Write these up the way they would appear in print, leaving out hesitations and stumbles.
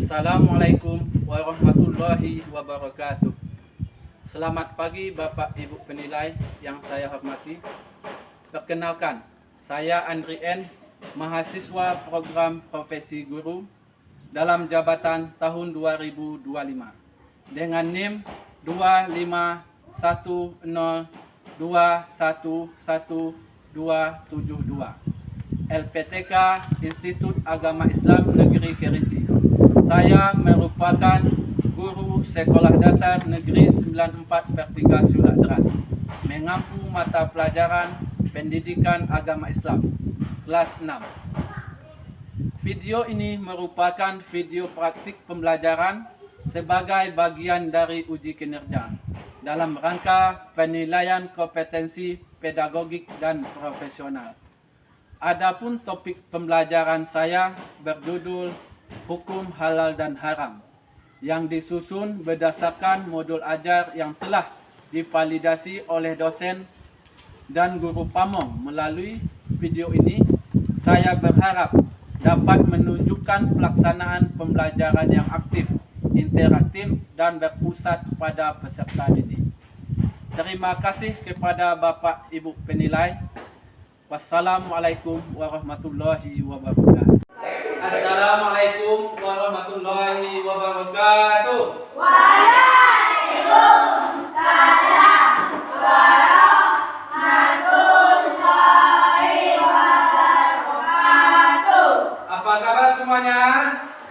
Assalamualaikum warahmatullahi wabarakatuh. Selamat pagi Bapak Ibu penilai yang saya hormati. Perkenalkan, saya Andri N, mahasiswa program profesi guru dalam jabatan tahun 2025 dengan NIM 25102111272 LPTK Institut Agama Islam Negeri Kerinci. Saya merupakan guru Sekolah Dasar Negeri 94 Vertika Siulat Deras, mengampu mata pelajaran Pendidikan Agama Islam kelas 6. Video ini merupakan video praktik pembelajaran sebagai bagian dari uji kinerja dalam rangka penilaian kompetensi pedagogik dan profesional. Adapun topik pembelajaran saya berjudul Hukum Halal dan Haram yang disusun berdasarkan modul ajar yang telah divalidasi oleh dosen dan guru pamong. Melalui video ini, saya berharap dapat menunjukkan pelaksanaan pembelajaran yang aktif, interaktif, dan berpusat pada peserta didik. Terima kasih kepada Bapak Ibu penilai. Wassalamualaikum warahmatullahi wabarakatuh. Assalamualaikum warahmatullahi wabarakatuh. Waalaikumsalam warahmatullahi wabarakatuh. Apa kabar semuanya?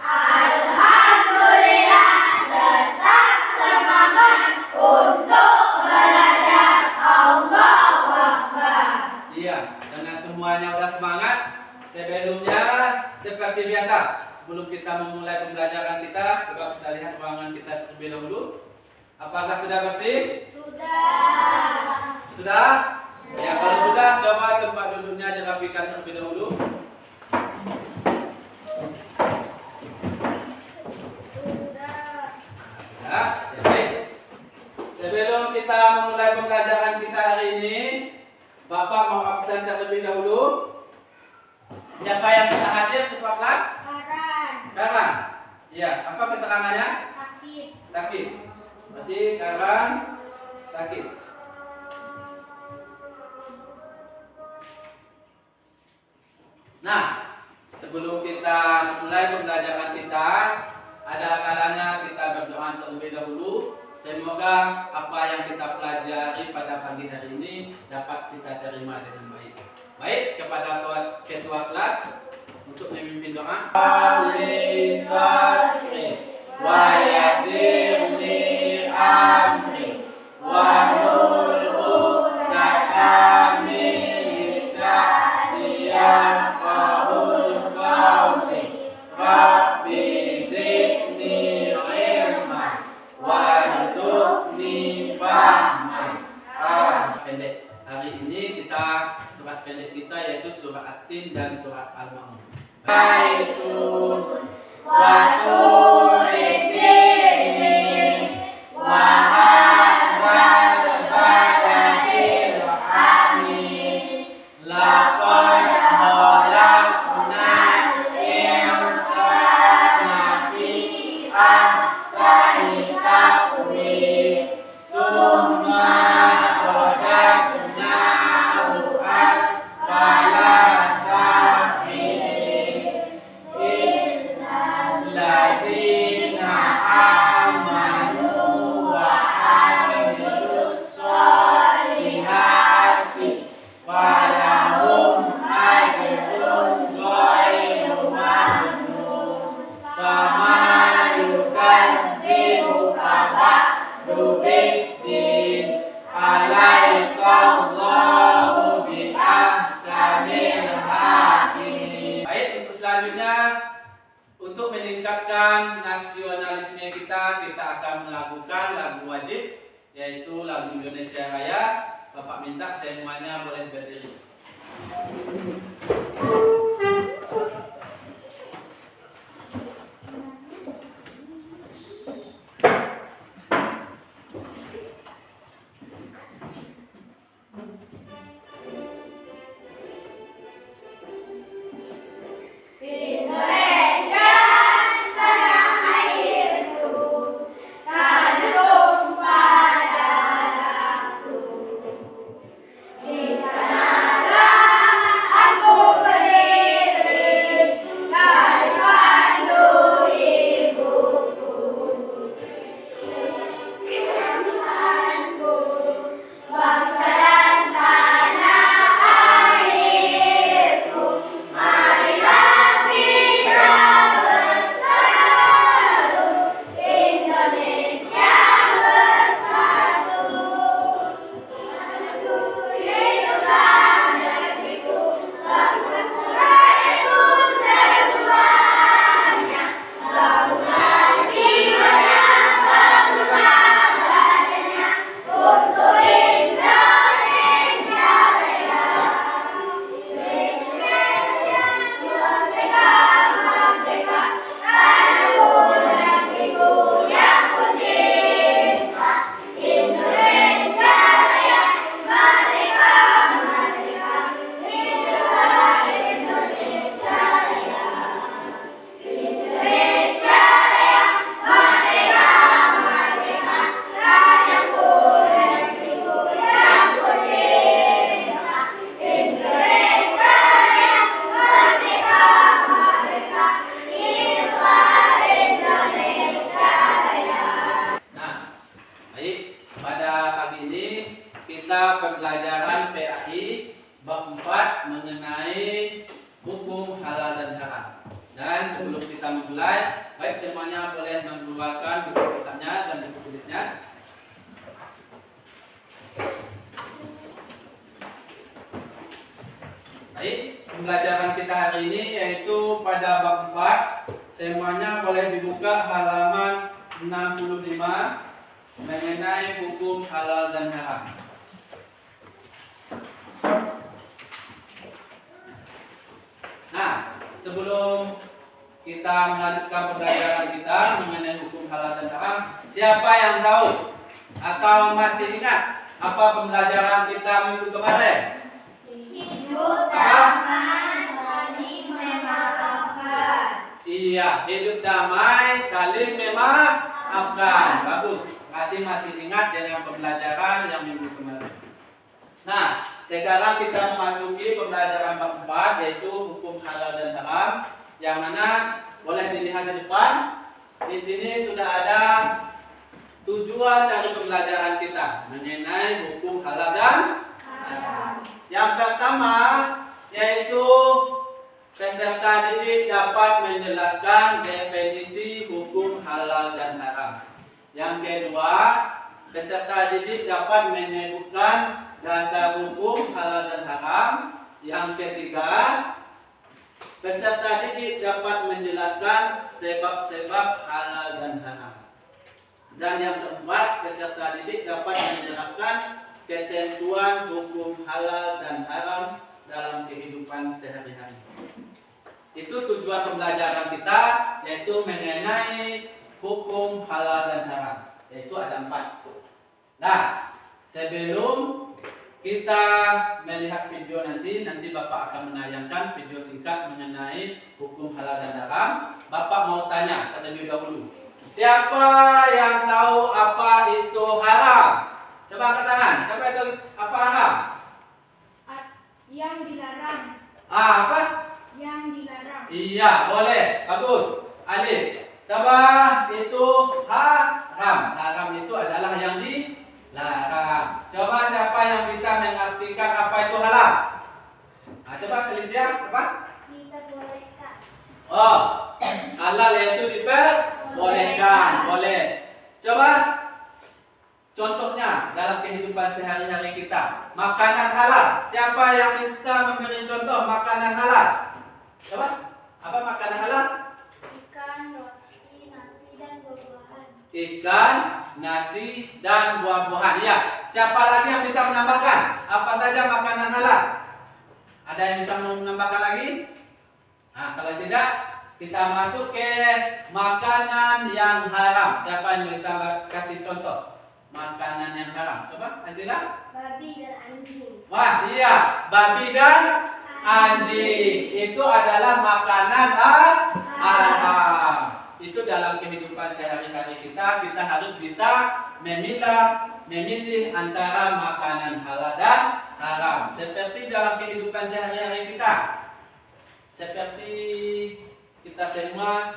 Alhamdulillah, tetap semangat untuk belajar. Allahu Akbar. Iya, karena semuanya udah semangat. Sebelumnya seperti biasa, sebelum kita memulai pembelajaran kita, coba kita lihat ruangan kita terlebih dahulu. Apakah sudah bersih? Sudah. Sudah? Ya, kalau sudah, coba tempat duduknya dirapikan terlebih dahulu. Ya, baik. Sebelum kita memulai pembelajaran kita hari ini, Bapak mau absen terlebih dahulu. Siapa yang tidak hadir ketua kelas? Karan. Iya, apa keterangannya? Sakit. Sakit. Berarti Karan sakit. Nah, sebelum kita mulai pembelajaran kita, ada kalanya kita berdoa terlebih dahulu. Semoga apa yang kita pelajari pada pagi hari ini dapat kita terima dengan baik. Baik, kepada ketua kelas untuk memimpin doa. Wali sadri wa yassirli amri wahlul 'uqdatam min lisani yafqahul qawli. Rabbi zidni ilman warzuqni fahman. Pendek. Hari ini kita surat pendek kita yaitu surah At-Tin dan surah Al-Ma'un. Baitun wa turi sinin wa hadzal baladil amin laqad khalaqnal insana fi ahsani taqwim summa radadnahu asfala safilin illal ladzina amanu wa amilus solihati falahum ajrun ghairu mamnun fama yukadzibuka ba'du biddin alaihissallahu bi'ahkamil hakimin. Baik, untuk selanjutnya, untuk meningkatkan nasionalisme kita akan melakukan lagu wajib, yaitu lagu Indonesia Raya. Bapak minta semuanya boleh berdiri. Indonesia tanah kita pembelajaran PAI bab 4 mengenai hukum halal dan haram. Dan sebelum kita memulai, baik semuanya boleh mengeluarkan buku kitabnya dan buku tulisnya. Baik, pembelajaran kita hari ini yaitu pada bab 4. Semuanya boleh dibuka halaman 65 mengenai hukum halal dan haram. Nah, sebelum kita melanjutkan pembelajaran kita mengenai hukum halal dan haram, siapa yang tahu atau masih ingat apa pembelajaran kita minggu kemarin? Hidup damai, saling memaafkan. Iya, hidup damai, saling memaafkan. Bagus. Berarti masih ingat dengan pembelajaran yang minggu kemarin. Nah, sekarang kita memasuki pembelajaran bab 4 yaitu hukum halal dan haram, yang mana boleh dilihat di depan. Di sini sudah ada tujuan dari pembelajaran kita mengenai hukum halal dan haram. Yang pertama yaitu peserta didik dapat menjelaskan definisi hukum halal dan haram. Yang kedua, peserta didik dapat menyebutkan dasar hukum halal dan haram. Yang ketiga, peserta didik dapat menjelaskan sebab-sebab halal dan haram. Dan yang keempat, peserta didik dapat menjelaskan ketentuan hukum halal dan haram dalam kehidupan sehari-hari. Itu tujuan pembelajaran kita, yaitu mengenai hukum halal dan haram. Yaitu ada 4. Nah, sebelum kita melihat video nanti Bapak akan menayangkan video singkat mengenai hukum halal dan haram. Bapak mau tanya terlebih dahulu, siapa yang tahu apa itu haram? Coba angkat tangan. Siapa yang tahu apa haram? Yang dilarang. Apa? Yang dilarang. Iya, boleh. Bagus. Alif. Coba itu haram. Haram itu adalah yang dilarang. Coba siapa yang bisa mengartikan apa itu halal? Nah, coba Felicia, apa? Diperbolehkan. Oh, halal yaitu diperbolehkan. Boleh. Coba contohnya dalam kehidupan sehari-hari kita. Makanan halal. Siapa yang bisa memberi contoh makanan halal? Coba, apa makanan halal? Ikan, roti, nasi, dan buah-buahan. Ikan, nasi, dan buah-buahan. Ya. Siapa lagi yang bisa menambahkan? Apa saja makanan halal? Ada yang bisa menambahkan lagi? Nah, kalau tidak, kita masuk ke makanan yang haram. Siapa yang bisa kasih contoh makanan yang haram? Coba, Azila. Babi dan anjing. Wah, iya, babi dan anjing itu adalah makanan haram. Itu dalam kehidupan sehari-hari kita harus bisa memilih antara makanan halal dan haram. Seperti dalam kehidupan sehari-hari kita. Seperti kita semua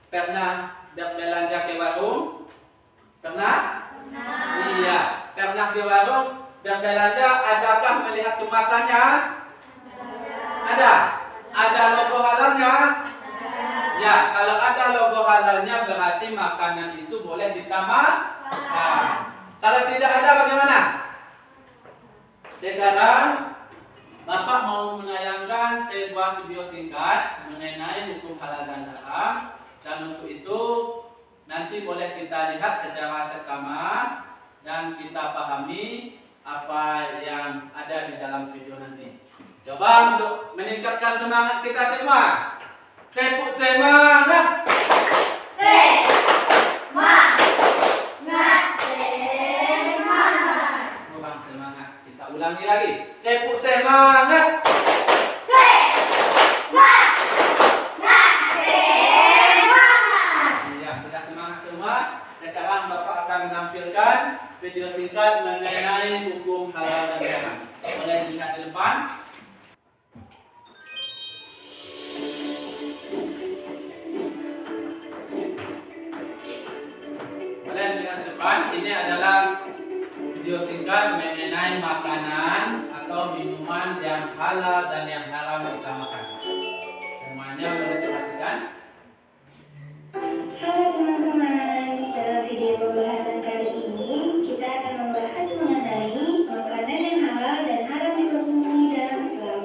pernah berbelanja ke warung? Pernah? Iya, pernah ke warung berbelanja. Adakah melihat kemasannya? Ada. Ada logo halalnya? Ya, kalau ada logo halalnya berarti makanan itu boleh ditambahkan. Kalau tidak ada bagaimana? Sekarang Bapak mau menayangkan sebuah video singkat mengenai hukum halal dan haram. Dan untuk itu nanti boleh kita lihat secara seksama dan kita pahami apa yang ada di dalam video nanti. Coba untuk meningkatkan semangat kita semua. Tepuk semangat. Kurang semangat. Kita ulangi lagi. Tepuk semangat. Iya, sudah semangat semua. Sekarang Bapak akan menampilkan video singkat mengenai hukum halal dan haram. Boleh dilihat di depan. Boleh dilihat di depan. Ini adalah video video singkat mengenai makanan atau minuman yang halal dan yang haram kita makan. Semuanya boleh perhatikan. Halo teman-teman, dalam video pembahasan kali ini kita akan membahas mengenai makanan yang halal dan haram dikonsumsi dalam Islam.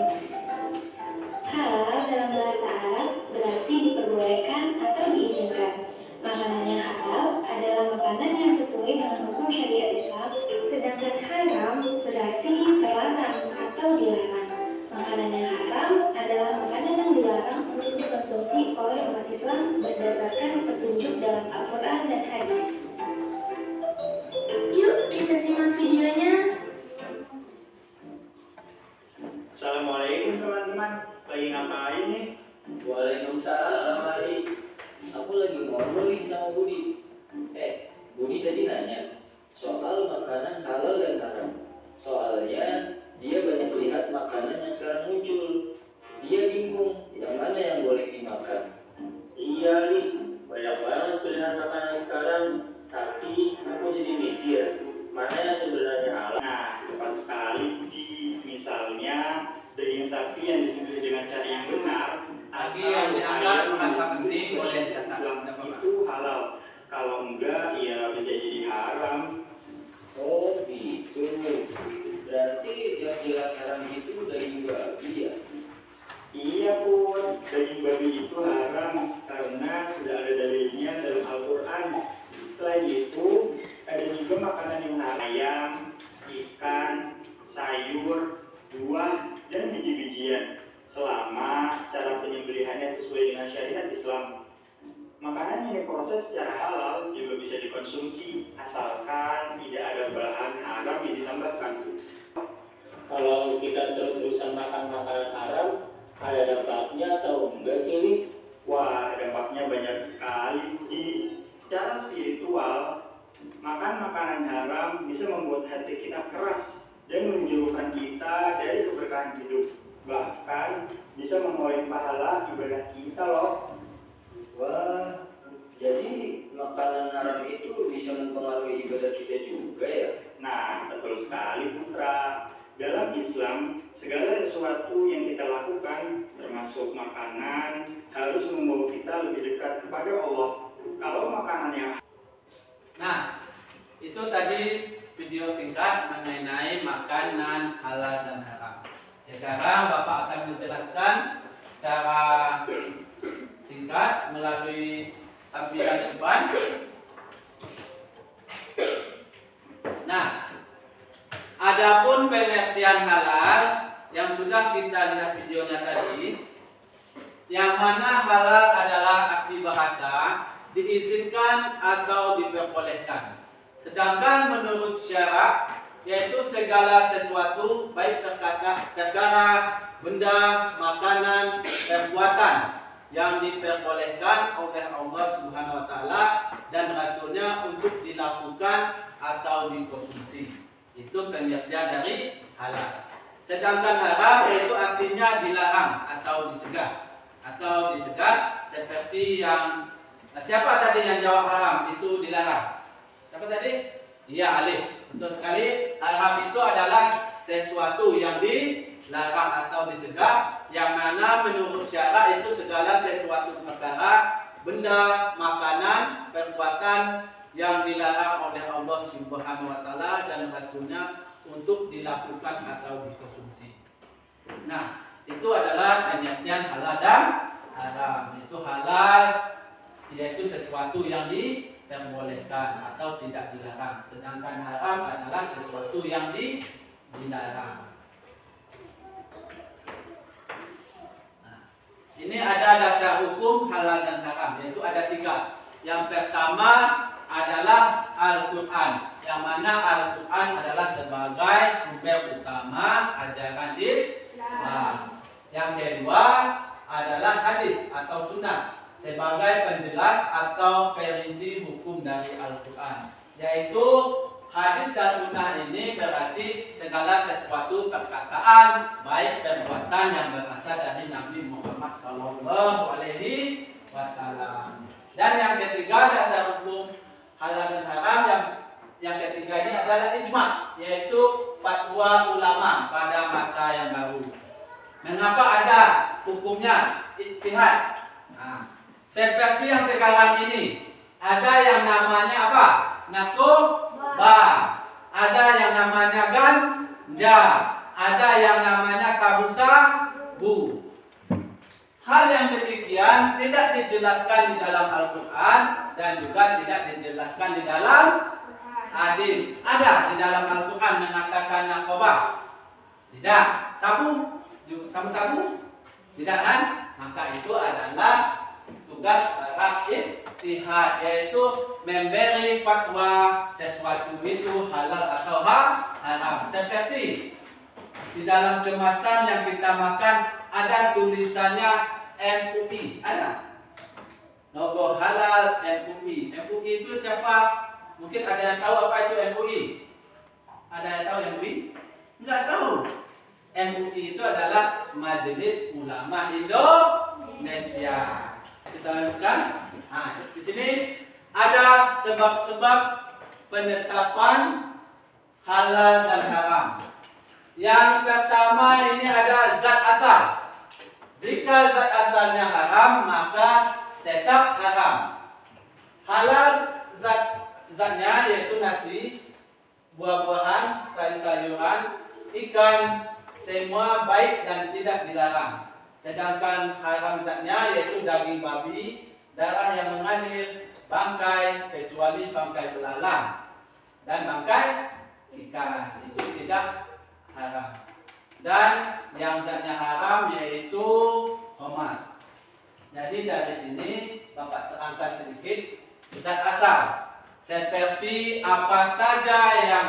Halal dalam bahasa Arab berarti diperbolehkan atau diizinkan. Makanan yang halal adalah makanan yang sesuai dengan hukum syariat Islam, sedangkan haram berarti terlarang atau dilarang. Makanan yang haram adalah makanan yang dilarang untuk dikonsumsi oleh umat Islam berdasarkan petunjuk dalam Al-Quran dan hadis. Yuk kita simak videonya. Assalamualaikum teman-teman, lagi ngapain nih? Waalaikumsalam, Mari. Aku lagi ngobrol nih sama Budi. Budi tadi nanya soal makanan halal dan haram. Soalnya dia banyak lihat makanan yang sekarang muncul. Dia bingung yang mana yang boleh dimakan. Iya nih, banyak banget pilihan makanan sekarang. Tapi aku jadi mikir, mana yang sebenarnya halal? Nah, tepat sekali Budi. Misalnya, daging sapi yang disembelih dengan cara yang benar, Bagi yang dianggap merasa penting boleh dicatat. Islam Tidak apa-apa. itu halal. Kalau enggak, ya bisa jadi haram. Oh gitu. Berarti yang jelas haram itu daging babi ya? Iya pun, daging babi itu haram karena sudah ada dalilnya dalam Al-Quran. Selain itu, ada juga makanan yang haram, ayam, ikan, sayur, buah, dan biji-bijian. Selama cara penyembelihannya sesuai dengan syariat Islam. Makanan yang diproses secara halal juga bisa dikonsumsi asalkan tidak ada bahan haram yang ditambahkan. Kalau kita terus-terusan makan makanan haram, ada dampaknya atau enggak sih, Li? Wah, dampaknya banyak sekali. Secara spiritual, makan makanan haram bisa membuat hati kita keras dan menjauhkan kita dari keberkahan hidup. Bahkan bisa mengurangi pahala ibadah kita loh. Wah, jadi makanan haram itu bisa mempengaruhi ibadah kita juga ya? Nah, betul sekali Putra. Dalam Islam, segala sesuatu yang kita lakukan, termasuk makanan, harus membawa kita lebih dekat kepada Allah. Kalau makanan yang Nah, itu tadi video singkat mengenai makanan halal dan haram. Sekarang Bapak akan menjelaskan secara singkat melalui tampilan depan. Nah, adapun pengertian halal yang sudah kita lihat videonya tadi, yang mana halal adalah arti bahasa diizinkan atau diperbolehkan. Sedangkan menurut syarak yaitu segala sesuatu baik perkara, benda, makanan, perbuatan yang diperbolehkan oleh Allah Subhanahu wa taala dan Rasulnya untuk dilakukan atau dikonsumsi. Itu pengertian dari halal. Sedangkan haram yaitu artinya dilarang atau dicegah seperti yang siapa tadi yang jawab haram itu dilarang? Siapa tadi? Iya, Alif. Betul sekali. Haram itu adalah sesuatu yang dilarang atau dicegah, yang mana menurut syarak itu segala sesuatu perkara, benda, makanan, perbuatan yang dilarang oleh Allah Subhanahu wa taala dan Rasulnya untuk dilakukan atau dikonsumsi. Nah, itu adalah pengertian halal dan haram. Itu halal yaitu sesuatu yang diperbolehkan atau tidak dilarang. Sedangkan haram adalah sesuatu yang dilarang. Nah, ini ada dasar hukum halal dan haram, yaitu ada 3. Yang pertama adalah Al-Quran, yang mana Al-Quran adalah sebagai sumber utama ajaran Islam. Yang kedua adalah hadis atau sunnah sebagai penjelas atau perinci hukum dari Al-Quran, yaitu hadis dan sunnah ini berarti segala sesuatu perkataan baik perbuatan yang berasal dari Nabi Muhammad SAW. Dan yang ketiga dasar hukum halal dan haram yang ketiga ini adalah ijma, yaitu fatwa ulama pada masa yang baru. Mengapa ada hukumnya ijtihad? Nah, seperti yang sekarang ini, ada yang namanya apa? Narkoba, ada yang namanya ganja, ada yang namanya sabu-sabu. Hal yang demikian tidak dijelaskan di dalam Al-Quran dan juga tidak dijelaskan di dalam hadis. Ada di dalam Al-Quran mengatakan narkoba? Tidak. Sabu-sabu? Tidak kan? Maka itu adalah tugas para ijtihad, yaitu memberi fatwa sesuatu itu halal atau haram. Seperti di dalam kemasan yang kita makan ada tulisannya MUI, ada logo halal MUI. MUI itu siapa? Mungkin ada yang tahu apa itu MUI? Ada yang tahu MUI? Enggak tahu. MUI itu adalah Majelis Ulama Indonesia. Kita lanjutkan. Nah, di sini ada sebab-sebab penetapan halal dan haram. Yang pertama ini ada zat asal. Jika zat asalnya haram, maka tetap haram. Halal zatnya yaitu nasi, buah-buahan, sayur-sayuran, ikan, semua baik dan tidak dilarang. Sedangkan haram zatnya yaitu daging babi, darah yang mengalir, bangkai kecuali bangkai belalang, dan bangkai ikan itu tidak haram. Dan yang zatnya haram yaitu homat. Jadi dari sini Bapak terangkan sedikit zat asal. Seperti apa saja yang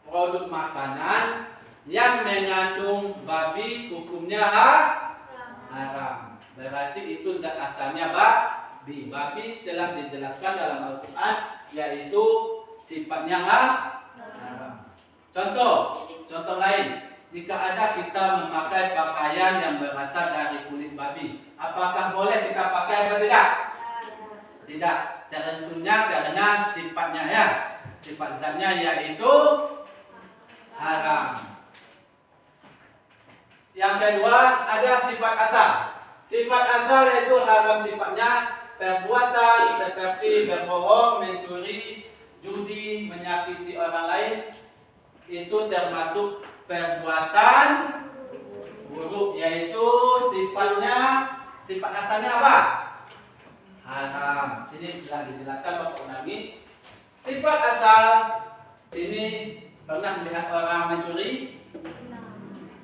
produk makanan yang mengandung babi hukumnya haram. Berarti itu zat asalnya babi. Babi telah dijelaskan dalam Al-Quran, yaitu sifatnya haram. Contoh lain, jika ada kita memakai pakaian yang berasal dari kulit babi, apakah boleh kita pakai atau tidak? Tidak. Tentunya karena sifatnya sifat zatnya yaitu haram. Yang kedua ada sifat asal. Sifat asal yaitu haram sifatnya perbuatan seperti berbohong, mencuri, judi, menyakiti orang lain. Itu termasuk perbuatan buruk, yaitu sifat asalnya apa? Haram. Sini telah dijelaskan Bapak ulangi. Sifat asal sini pernah melihat orang mencuri?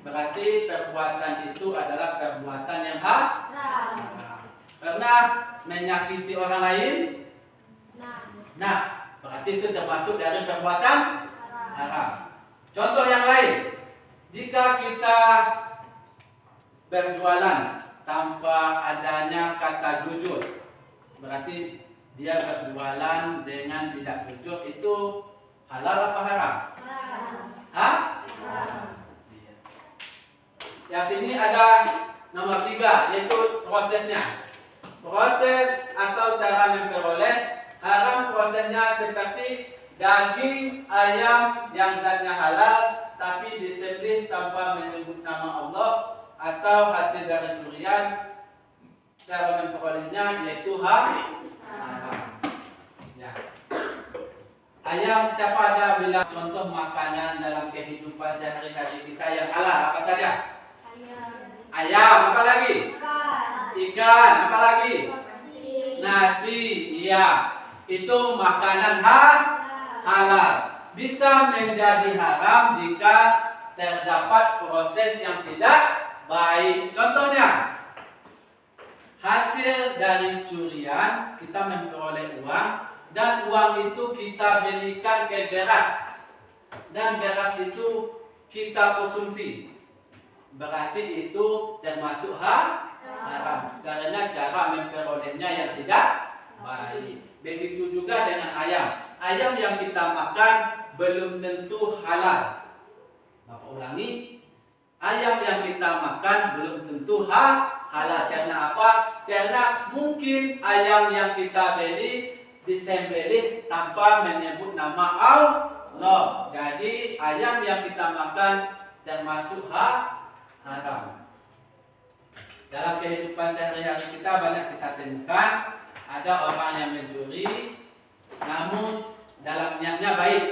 Berarti perbuatan itu adalah perbuatan yang haram. Pernah menyakiti orang lain? Nah, berarti itu termasuk dari perbuatan haram. Contoh yang lain, jika kita berjualan tanpa adanya kata jujur, berarti dia berjualan dengan tidak jujur, itu halal apa haram? Haram. Ya, sini ada nomor 3, yaitu prosesnya. Proses atau cara memperoleh haram prosesnya seperti daging ayam yang zatnya halal tapi disembelih tanpa menyebut nama Allah, atau hasil dari curian, cara memperolehnya yaitu haram. Ya. Ayam, siapa ada bilang contoh makanan dalam kehidupan sehari-hari kita yang halal apa saja? Ayam, apa lagi? Ikan, apa lagi? Nasi, iya. Itu makanan halal. Bisa menjadi haram jika terdapat proses yang tidak baik. Contohnya, hasil dari curian kita memperoleh uang, dan uang itu kita belikan ke beras, dan beras itu kita konsumsi. Berarti itu termasuk haram karena cara memperolehnya yang tidak baik. Begitu juga dengan ayam. Ayam yang kita makan belum tentu halal. Bapak ulangi, ayam yang kita makan belum tentu halal. Karena apa? Karena mungkin ayam yang kita beli disembelih tanpa menyebut nama Allah. Jadi ayam yang kita makan termasuk haram. Dalam kehidupan sehari-hari kita banyak kita temukan ada orang yang mencuri, namun dalam niatnya baik.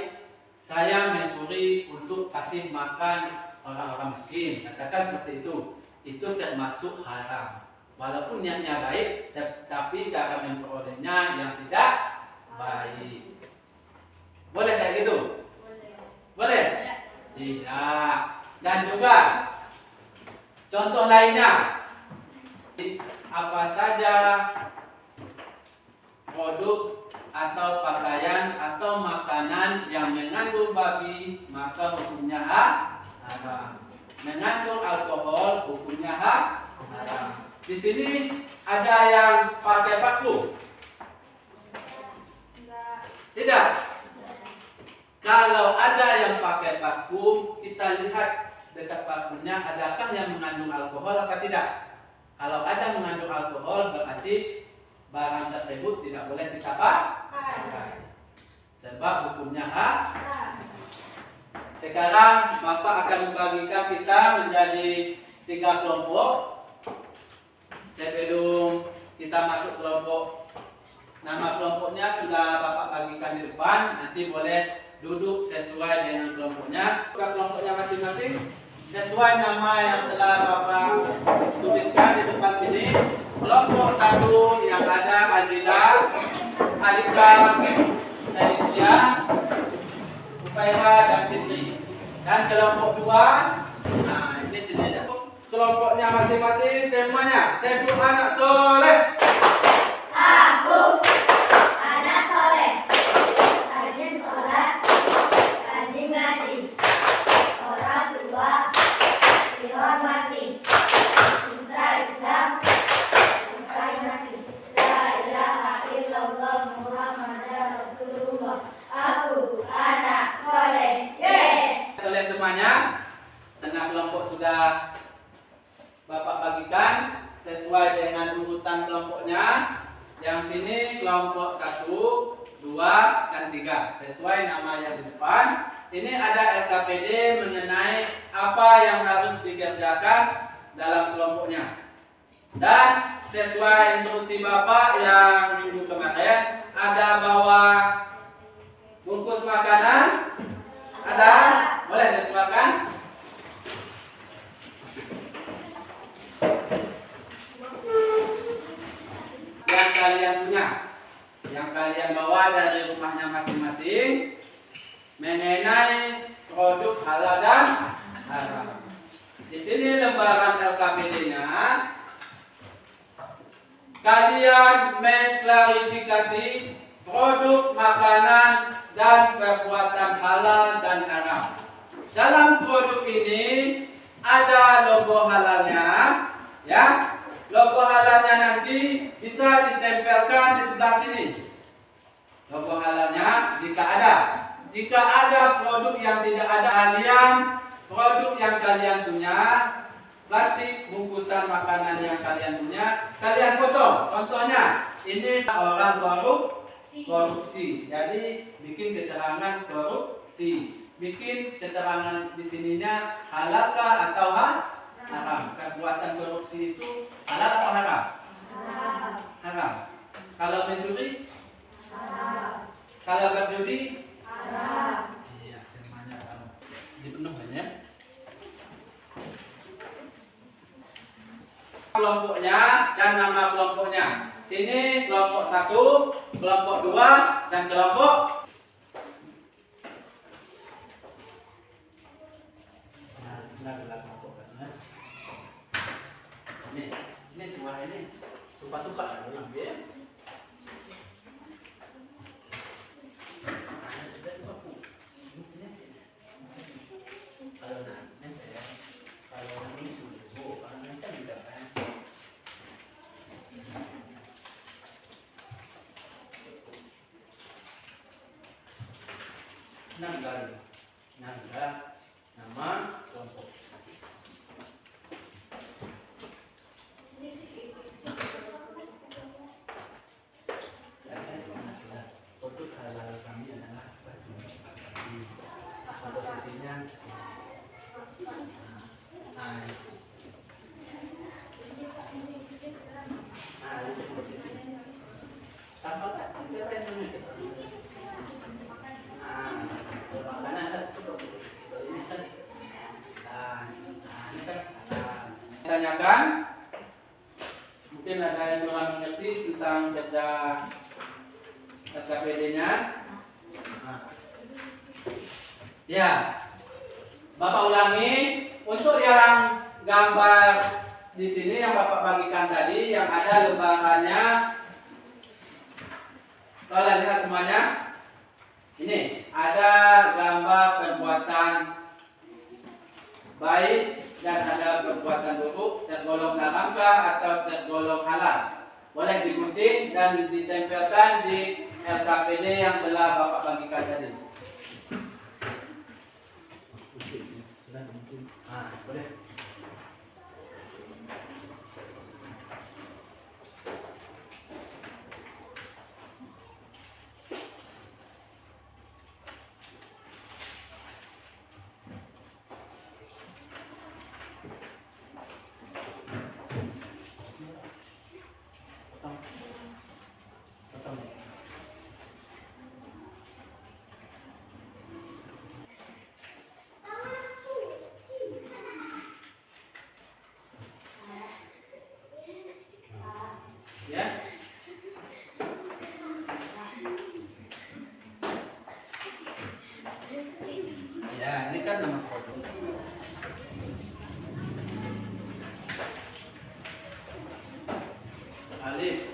Saya mencuri untuk kasih makan orang-orang miskin. Katakan seperti itu. Itu termasuk haram. Walaupun niatnya baik, tapi cara memperolehnya yang tidak baik. Boleh kayak gitu? Boleh? Tidak. Dan juga contoh lainnya, apa saja produk atau pakaian atau makanan yang mengandung babi maka hukumnya haram. Mengandung alkohol hukumnya haram. Di sini ada yang pakai paku? Tidak. Kalau ada yang pakai paku, kita lihat dekat pakunya adakah yang mengandung alkohol apa tidak? Kalau ada mengandung alkohol berarti barang tersebut tidak boleh kita pakai. Sebab hukumnya haram. Sekarang Bapak akan membagikan kita menjadi 3 kelompok. Sebelum kita masuk kelompok, nama kelompoknya sudah Bapak bagikan di depan. Nanti boleh duduk sesuai dengan kelompoknya. Kelompoknya masing-masing sesuai nama yang telah Bapak tuliskan di depan sini. Kelompok 1 yang ada Adila, Alika, Alicia, Ufaira dan Fitri. Dan kelompok 2, nah ini sini ya. Kelompoknya masing-masing semuanya. Tepuk anak soleh. Aku anak soleh, rajin sholat, rajin ngaji, orang tua dihormati, cinta Islam, cinta Nabi, la ilaha illallah Muhammadar Rasulullah. Aku anak soleh. Yes. Soleh semuanya. Karena kelompok sudah Bapak bagikan sesuai dengan urutan kelompoknya. Yang sini kelompok 1, 2, dan 3 sesuai nama yang di depan. Ini ada LKPD mengenai apa yang harus dikerjakan dalam kelompoknya. Dan sesuai instruksi Bapak yang minggu kemarin, ada bawa bungkus makanan. Ada? Boleh dikeluarkan? Yang kalian punya, yang kalian bawa dari rumahnya masing-masing mengenai produk halal dan haram. Di sini lembaran LKPD-nya, kalian mengklarifikasi produk makanan dan perbuatan halal dan haram. Dalam produk ini ada logo halalnya, ya. Logo halalnya nanti bisa ditempelkan di sebelah sini. Logo halalnya jika ada. Jika ada produk yang tidak ada kalian, produk yang kalian punya, plastik bungkusan makanan yang kalian punya, kalian foto. Contohnya, ini orang korupsi. Jadi bikin keterangan korupsi. Bikin keterangan di sininya halalkah atau haram. Perbuatan korupsi itu halal atau haram? Haram. Kalau mencuri? Haram. Kalau berjudi? Haram. Iya, semuanya haram. Dipenuh ya. Kelompoknya dan nama kelompoknya. Sini kelompok 1, kelompok 2, dan kelompok ini semua ini suka-suka dalam ya. Kalau nanti subuh, kalau nanti tidak kan. Nangga nama kelompok. Komposisinya. Nah, itu posisi. Apa tak? Siapa yang tunjuk? Makanan kan cukup posisi ini kan. Ini kan. Tanyakan. Mungkin ada yang kurang mengerti tentang kerja KPD-nya. Ya, Bapak ulangi untuk yang gambar di sini yang Bapak bagikan tadi, yang ada lembarannya. Kalian lihat semuanya. Ini ada gambar perbuatan baik dan ada perbuatan buruk, tergolong haramkah atau tergolong halal. Boleh digunting dan ditempelkan di LKPD yang telah Bapak bagikan tadi. Boleh. Potong. Ya. Ya, ini kan nama produk. Alif.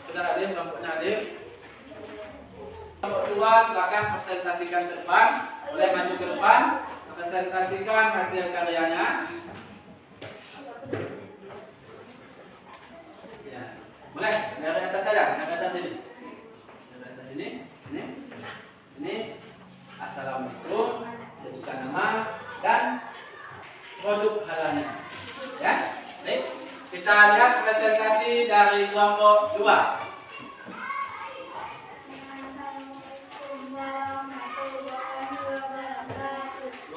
Sudah alif, kelompoknya alif. Kelompok 2 silakan presentasikan ke depan. Boleh maju ke depan, presentasikan hasil karyanya. Ya, boleh dari atas saja, dari atas ini. Dari atas ini. Assalamualaikum, sebutkan nama dan produk halalnya. Ya, baik. Kita lihat presentasi dari kelompok 2.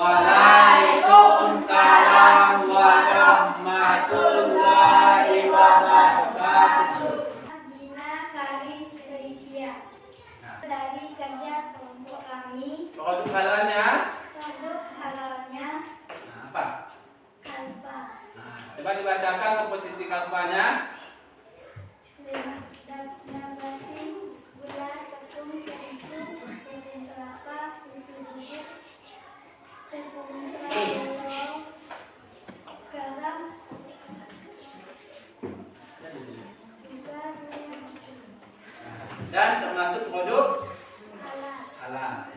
Waalaikumsalam warahmatullahi wabarakatuh. Gina Karin Felicia. Dari kerja kelompok kami, Produk halalnya produk halalnya apa? kalpa. Coba dibacakan komposisi kalpanya. Nabati, gula, tepung, terigu, tepung kelapa, susu bubuk, tepung telur, garam, Dan termasuk produk halal. halal.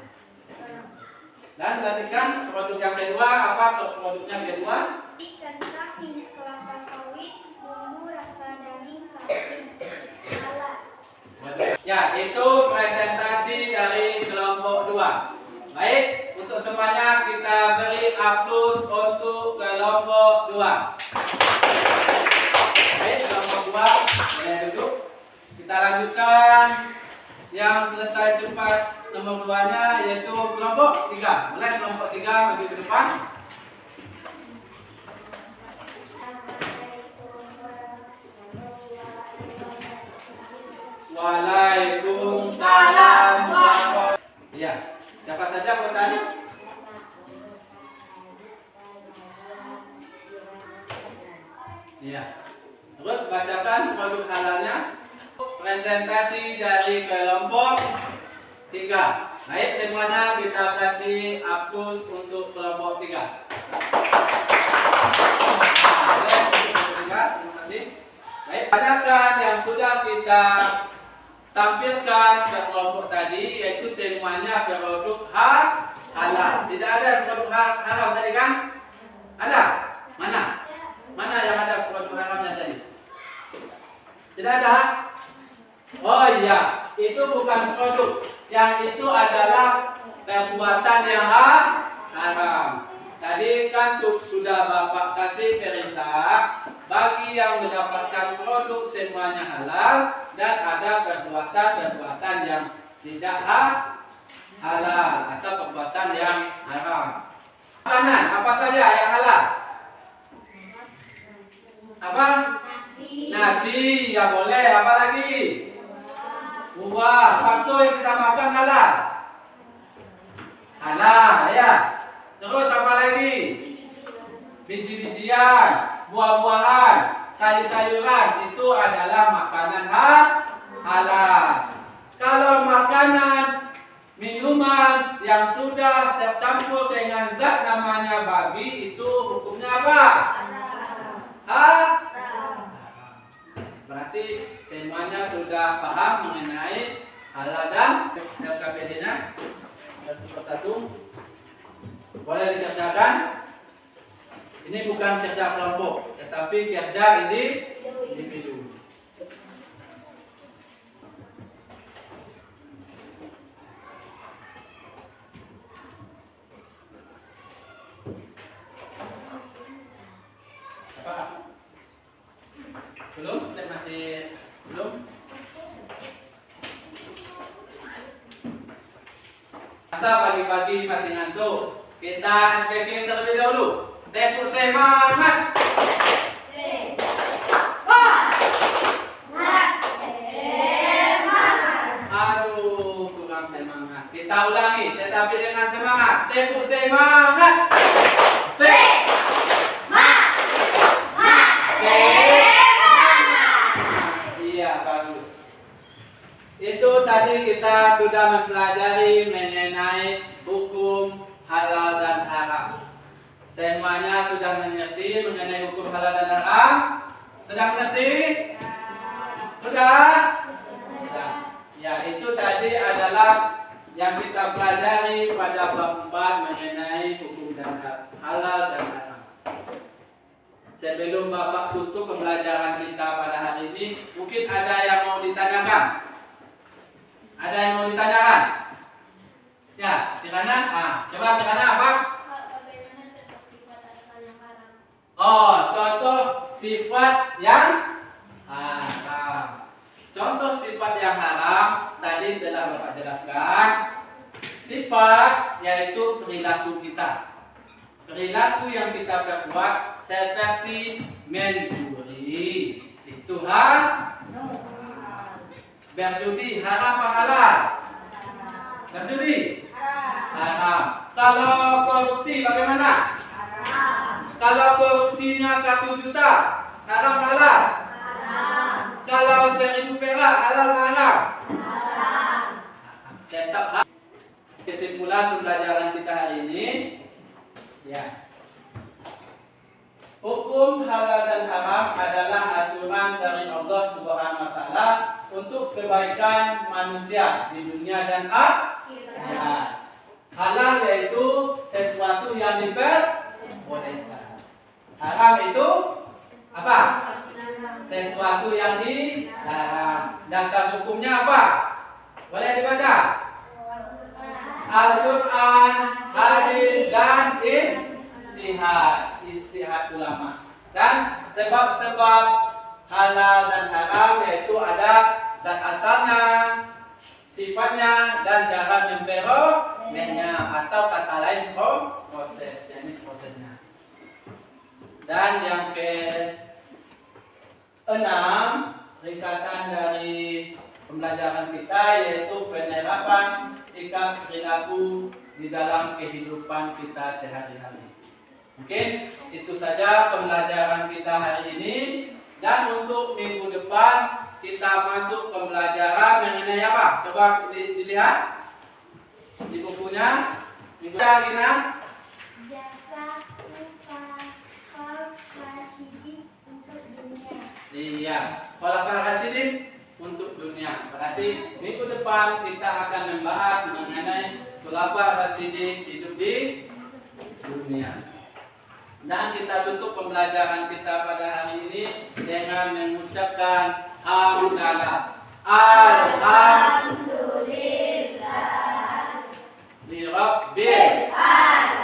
Dan lanjutkan produk yang kedua. Apa produknya kedua? Kentak, minyak kelapa sawit, bumbu rasa daging sapi, halal. Ya, itu presentasi dari kelompok 2. Baik, untuk semuanya kita beri aplaus untuk kelompok 2. Baik, kelompok 2 boleh duduk. Kita lanjutkan yang selesai cepat nomor 2-nya, yaitu kelompok 3. Boleh kelompok 3 maju ke depan. Waalaikumsalam warahmatullahi. Iya, siapa saja bertanya? Iya. Terus bacakan produk halalnya. Presentasi dari kelompok 3. Baik, semuanya kita kasih aplaus untuk kelompok 3. Terima kasih. Baik, tanyakan yang sudah kita tampilkan ke kelompok tadi, yaitu semuanya produk halal. Tidak ada produk haram tadi kan? Ada? Mana? Mana yang ada produk haramnya tadi? Tidak ada? Oh iya, itu bukan produk. Yang itu adalah perbuatan yang haram. Tadi kan sudah Bapak kasih perintah bagi yang mendapatkan produk semuanya halal, dan ada perbuatan yang tidak halal atau yang haram. Makanan apa saja yang halal? Apa? Nasi, ya boleh. Apa lagi? Buah, bakso yang kita makan halal. Halal, ya. Terus apa lagi? Biji-bijian, buah-buahan, sayur-sayuran itu adalah makanan halal. Kalau makanan, minuman yang sudah tercampur dengan zat namanya babi itu hukumnya apa? Berarti semuanya sudah paham mengenai halal dan LKPD-nya satu persatu. Boleh dikerjakan. Ini bukan kerja kelompok, tetapi kerja individu. Apa? Belum? Masih belum? Masa pagi-pagi masih ngantuk? Kita SPK terlebih dahulu. Tepuk semangat. Aduh, kurang semangat. Kita ulangi, tetapi dengan semangat. Tepuk semangat. Iya, bagus. Itu tadi kita sudah mempelajari mengenai hukum halal dan haram. Semuanya sudah mengerti mengenai hukum halal dan haram? Sudah mengerti? Sudah? Sudah. Ya, itu tadi adalah yang kita pelajari pada bab 4 mengenai hukum dan halal dan haram. Sebelum Bapak tutup pembelajaran kita pada hari ini, mungkin ada yang mau ditanyakan? Ada yang mau ditanyakan? Ya, Kirana? Coba Kirana apa? Oh, contoh sifat yang haram. Contoh sifat yang haram tadi telah Bapak jelaskan. Sifat yaitu perilaku kita. Perilaku yang kita perbuat seperti mencuri. Itu haram. Berjudi haram apa halal? Berjudi haram. Kalau korupsi bagaimana? Kalau korupsinya 1 juta, haram halal? Kalau 1000 perak, halal haram? Tetap haram. Kesimpulan pembelajaran kita hari ini, ya. Hukum halal dan haram adalah aturan dari Allah Subhanahu wa taala untuk kebaikan manusia di dunia dan akhirat. Halal yaitu sesuatu yang diperbolehkan. Haram itu apa? Sesuatu yang dilarang. Dasar hukumnya apa? Boleh dibaca? Al-Quran, hadis dan ijtihad ulama. Dan sebab-sebab halal dan haram yaitu ada zat asalnya, sifatnya, dan cara memperolehnya atau kata lain proses, yakni prosesnya. Dan yang ke-6, ringkasan dari pembelajaran kita yaitu penerapan sikap perilaku di dalam kehidupan kita sehari-hari. Mungkin itu saja pembelajaran kita hari ini, dan untuk minggu depan kita masuk pembelajaran mengenai apa? Coba dilihat di bukunya. Minggu Gina? Jasa Rasyidin untuk dunia. Iya, Khulafah Rasyidin untuk dunia. Berarti minggu depan kita akan membahas mengenai Khulafah Rasyidin hidup di dunia. Dan kita tutup pembelajaran kita pada hari ini dengan mengucapkan hamdalah. Alhamdulillah. Li Rabbil Alamin.